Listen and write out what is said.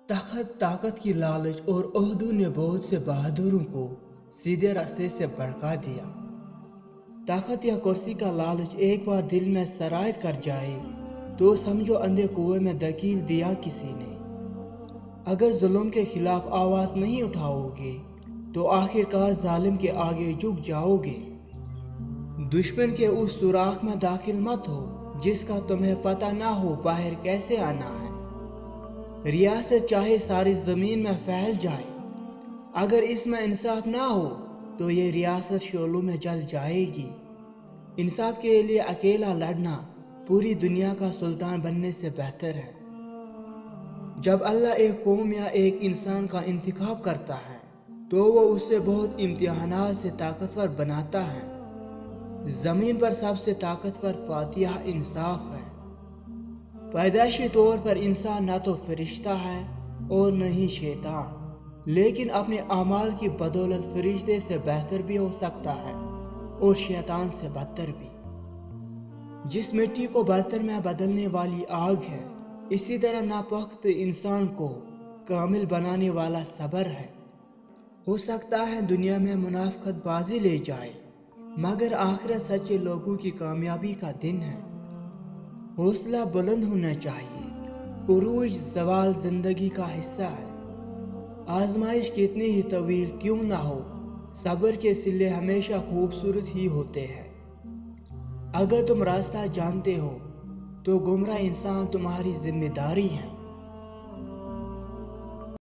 طاقت کی لالچ اور عہدوں نے بہت سے بہادروں کو سیدھے راستے سے بھٹکا دیا۔ طاقت یا کرسی کا لالچ ایک بار دل میں سرایت کر جائے تو سمجھو اندھے کنویں میں دھکیل دیا کسی نے۔ اگر ظلم کے خلاف آواز نہیں اٹھاؤ گے تو آخر کار ظالم کے آگے جھک جاؤ گے۔ دشمن کے اس سوراخ میں داخل مت ہو جس کا تمہیں پتہ نہ ہو باہر کیسے آنا ہے۔ ریاست چاہے ساری زمین میں پھیل جائے، اگر اس میں انصاف نہ ہو تو یہ ریاست شعلوں میں جل جائے گی۔ انصاف کے لیے اکیلا لڑنا پوری دنیا کا سلطان بننے سے بہتر ہے۔ جب اللہ ایک قوم یا ایک انسان کا انتخاب کرتا ہے تو وہ اسے بہت امتحانات سے طاقتور بناتا ہے۔ زمین پر سب سے طاقتور فاتح انصاف ہے۔ پیدائشی طور پر انسان نہ تو فرشتہ ہے اور نہ ہی شیطان، لیکن اپنے اعمال کی بدولت فرشتے سے بہتر بھی ہو سکتا ہے اور شیطان سے بدتر بھی۔ جس مٹی کو برتن میں بدلنے والی آگ ہے، اسی طرح ناپخت انسان کو کامل بنانے والا صبر ہے۔ ہو سکتا ہے دنیا میں منافقت بازی لے جائے، مگر آخرت سچے لوگوں کی کامیابی کا دن ہے۔ حوصلہ بلند ہونا چاہیے۔ عروج زوال زندگی کا حصہ ہے۔ آزمائش کتنی ہی طویل کیوں نہ ہو، صبر کے صلے ہمیشہ خوبصورت ہی ہوتے ہیں۔ اگر تم راستہ جانتے ہو تو گمراہ انسان تمہاری ذمہ داری ہے۔